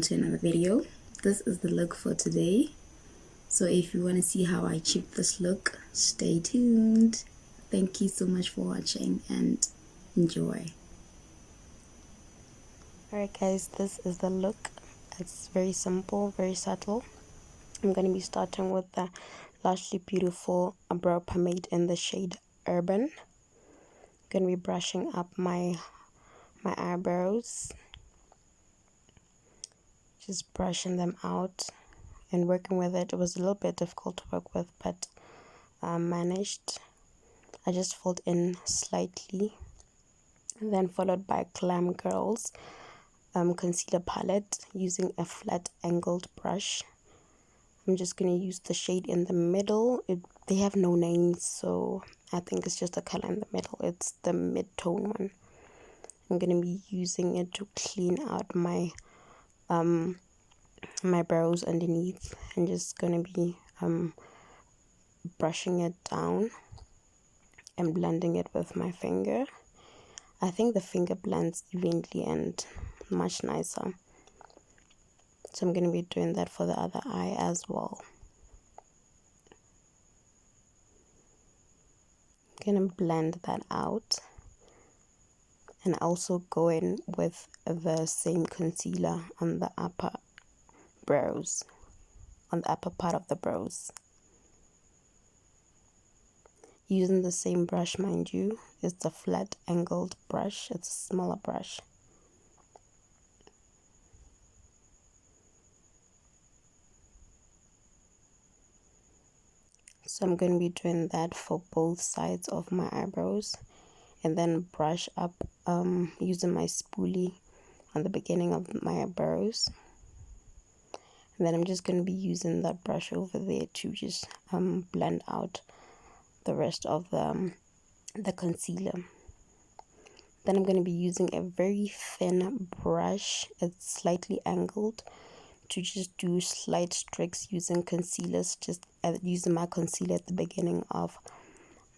to another video. This is the look for today. So if you want to see how I achieved this look, stay tuned. Thank you so much for watching and enjoy. Alright guys, this is the look. It's very simple, very subtle. I'm going to be starting with the Lushly Beautiful brow pomade in the shade Urban. I'm going to be brushing up my eyebrows. Just brushing them out and working with it. It was a little bit difficult to work with, but I managed. I just filled in slightly, and then followed by Glam Girls concealer palette using a flat angled brush. I'm just going to use the shade in the middle. They have no names, so I think it's just a color in the middle. It's the mid-tone one. I'm going to be using it to clean out my my brows underneath, and just going to be brushing it down and blending it with my finger. I think the finger blends evenly and much nicer. So I'm going to be doing that for the other eye as well. I'm going to blend that out and also go in with the same concealer on the upper brows, on the upper part of the brows. Using the same brush, mind you, it's a flat angled brush. It's a smaller brush. So I'm going to be doing that for both sides of my eyebrows, and then brush up using my spoolie on the beginning of my eyebrows. And then I'm just going to be using that brush over there to just blend out the rest of the concealer. Then I'm going to be using a very thin brush. It's slightly angled, to just do slight streaks using concealers, just using my concealer at the beginning of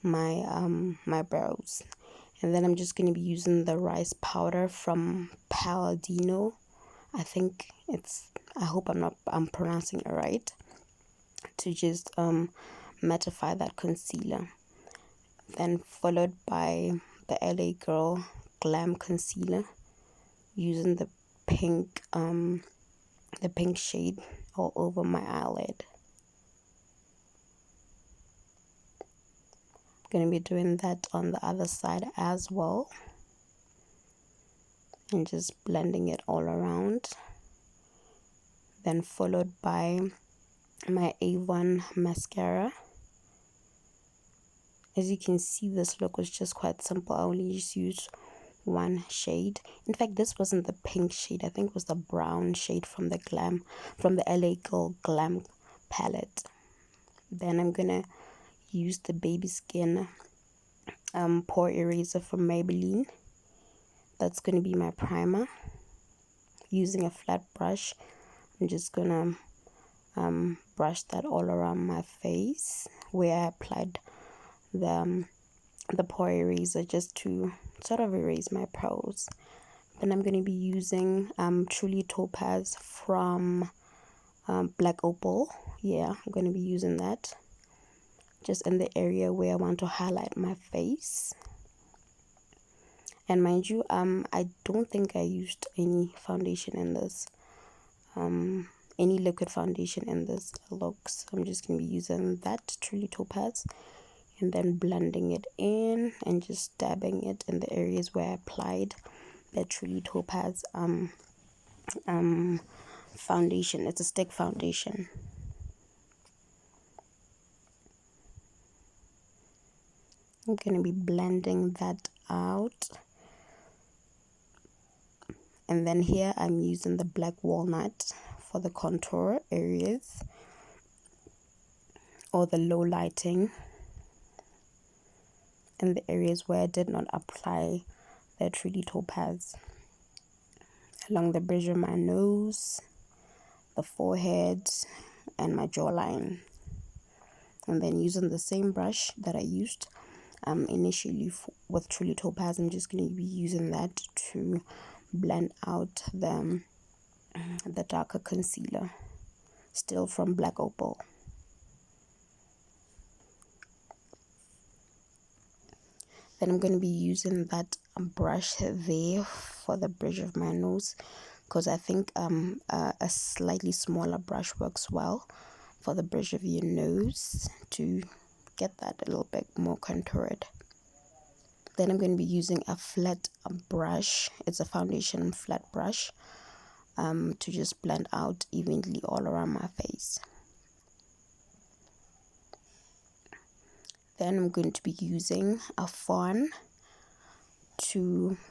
my my brows. And then I'm just going to be using the rice powder from Paladino. I think I hope I'm pronouncing it right, to just mattify that concealer. Then followed by the LA Girl Glam concealer using the pink shade all over my eyelid. I'm going to be doing that on the other side as well, and just blending it all around. Then followed by my A1 mascara. As you can see, this look was just quite simple. I only just used one shade. In fact, this wasn't the pink shade. I think it was the brown shade from the LA Girl Glam palette. Then I'm gonna use the Baby Skin pore eraser from Maybelline. That's gonna be my primer. Using a flat brush, I'm just gonna brush that all around my face where I applied the pore eraser, just to sort of erase my pores. Then I'm going to be using Truly Topaz from Black Opal. Yeah, I'm going to be using that just in the area where I want to highlight my face. And mind you, I don't think I used any foundation in this, any liquid foundation in this look. So I'm just going to be using that Truly Topaz, and then blending it in and just dabbing it in the areas where I applied the Truly Topaz foundation. It's a stick foundation. I'm going to be blending that out. And then here I'm using the Black Walnut for the contour areas or the low lighting, in the areas where I did not apply the Truly Topaz, along the bridge of my nose, the forehead, and my jawline. And then using the same brush that I used initially with Truly Topaz, I'm just going to be using that to blend out the the darker concealer, still from Black Opal. Then I'm going to be using that brush there for the bridge of my nose, because I think a slightly smaller brush works well for the bridge of your nose to get that a little bit more contoured. Then I'm going to be using a flat brush. It's a foundation flat brush to just blend out evenly all around my face. Then I'm going to be using a fawn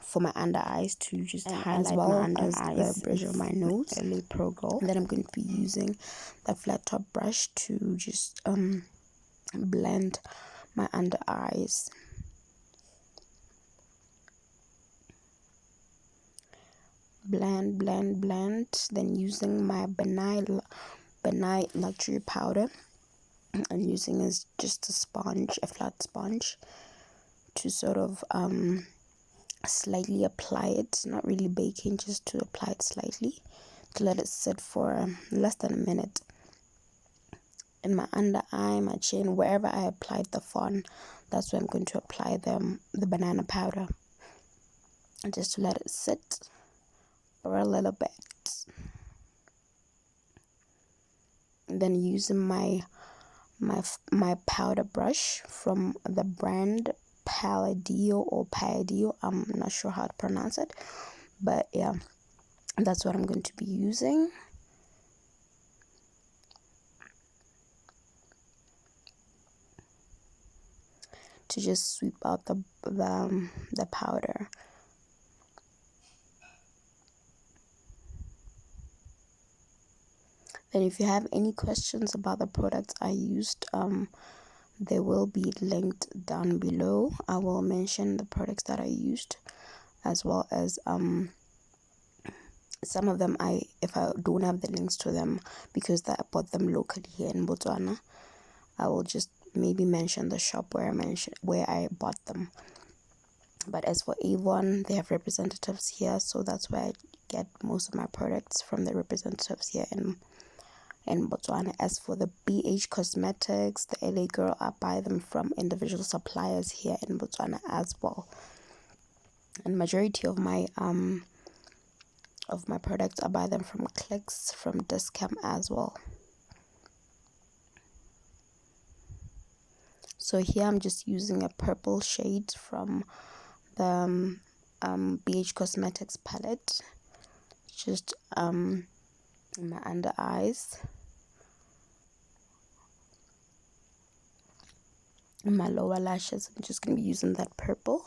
for my under eyes to just highlight my under eyes, the bridge of my nose. LA Pro Glow. And then I'm going to be using the flat top brush to just blend my under eyes. Blend. Then using my benign luxury powder, and using as just a flat sponge, to sort of slightly apply it, not really baking, just to apply it slightly, to let it sit for less than a minute in my under eye, my chin, wherever I applied the fawn. That's where I'm going to apply the banana powder, and just to let it sit for a little bit. And then using my powder brush from the brand Palladio or Palladio, I'm not sure how to pronounce it, but yeah, that's what I'm going to be using. To just sweep out the powder. Then if you have any questions about the products I used, they will be linked down below. I will mention the products that I used, as well as some of them if I don't have the links to them, because I bought them locally here in Botswana, I will just maybe mention the shop where I bought them. But as for Avon, they have representatives here, so that's where I get most of my products, from the representatives here in Botswana. As for the BH Cosmetics, the LA Girl, I buy them from individual suppliers here in Botswana as well. And majority of my products, I buy them from Clicks, from Discam as well. So here I'm just using a purple shade from the BH Cosmetics palette, just in my under eyes, in my lower lashes. I'm just going to be using that purple,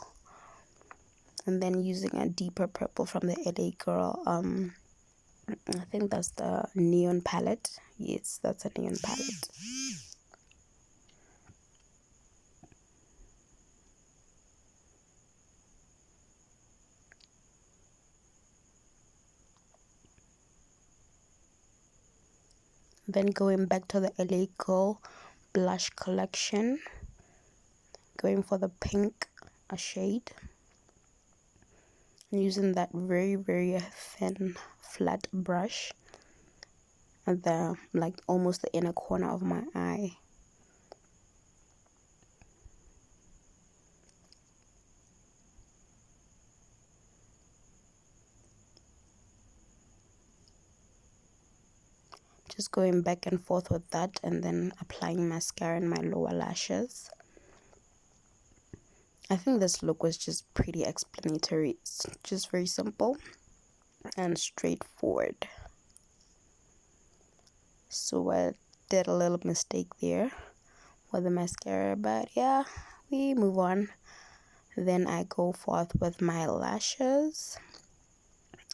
and then using a deeper purple from the LA Girl. I think that's the neon palette. Yes, that's a neon palette. Then going back to the LA Girl blush collection, going for the pink shade, and using that very, very thin flat brush at the almost the inner corner of my eye. Just going back and forth with that, and then applying mascara in my lower lashes. I think this look was just pretty explanatory. It's just very simple and straightforward. So I did a little mistake there with the mascara, but yeah, we move on. Then I go forth with my lashes.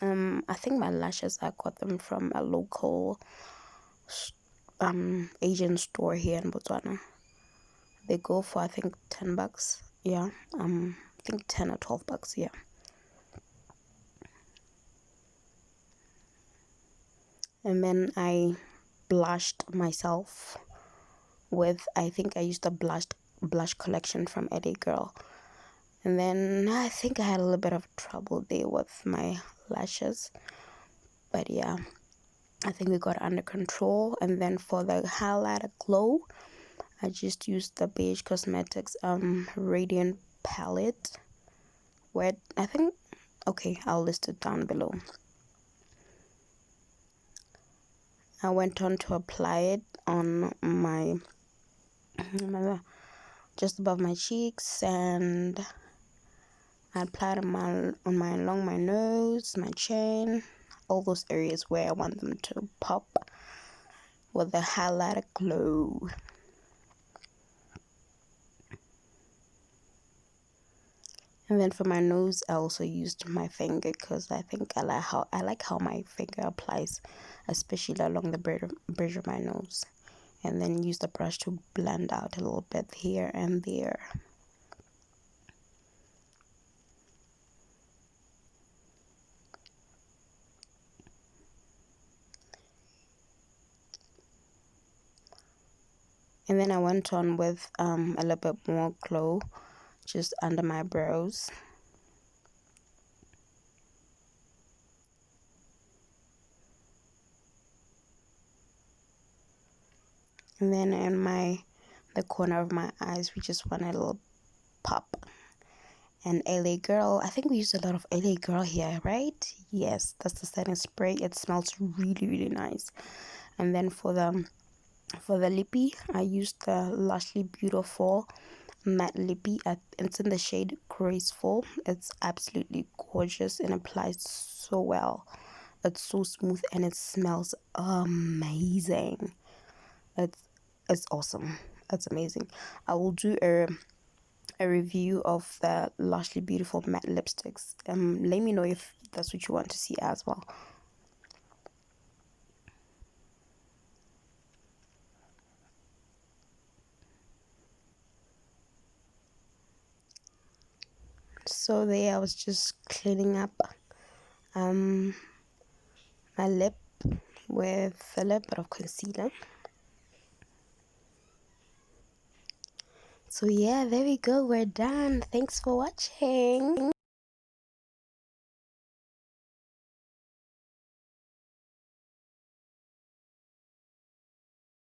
I think my lashes, I got them from a local Asian store here in Botswana. They go for, I think, $10. Yeah, I think 10 or $12. Yeah. And then I blushed myself with, I think I used a blush collection from LA Girl. And then I think I had a little bit of trouble there with my lashes, but yeah, I think we got under control. And then for the highlighter glow, I just used the Beige Cosmetics Radiant palette. Where I think, okay, I'll list it down below. I went on to apply it on my just above my cheeks, and I applied along my nose, my chin, all those areas where I want them to pop with the highlighter glow. And then for my nose, I also used my finger because I think I like how my finger applies, especially along the bridge of my nose. And then use the brush to blend out a little bit here and there. And then I went on with a little bit more glow just under my brows. And then in the corner of my eyes, we just want a little pop. And LA Girl, I think we use a lot of LA Girl here, right? Yes, that's the setting spray. It smells really, really nice. And then for the lippy, I used the Lushly Beautiful matte lippy. It's in the shade Graceful. It's absolutely gorgeous and applies so well. It's so smooth and it smells amazing. It's awesome. It's amazing. I will do a review of the Lushly Beautiful matte lipsticks. Let me know if that's what you want to see as well. So there, I was just cleaning up my lip with a little bit of concealer. So yeah, there we go. We're done. Thanks for watching.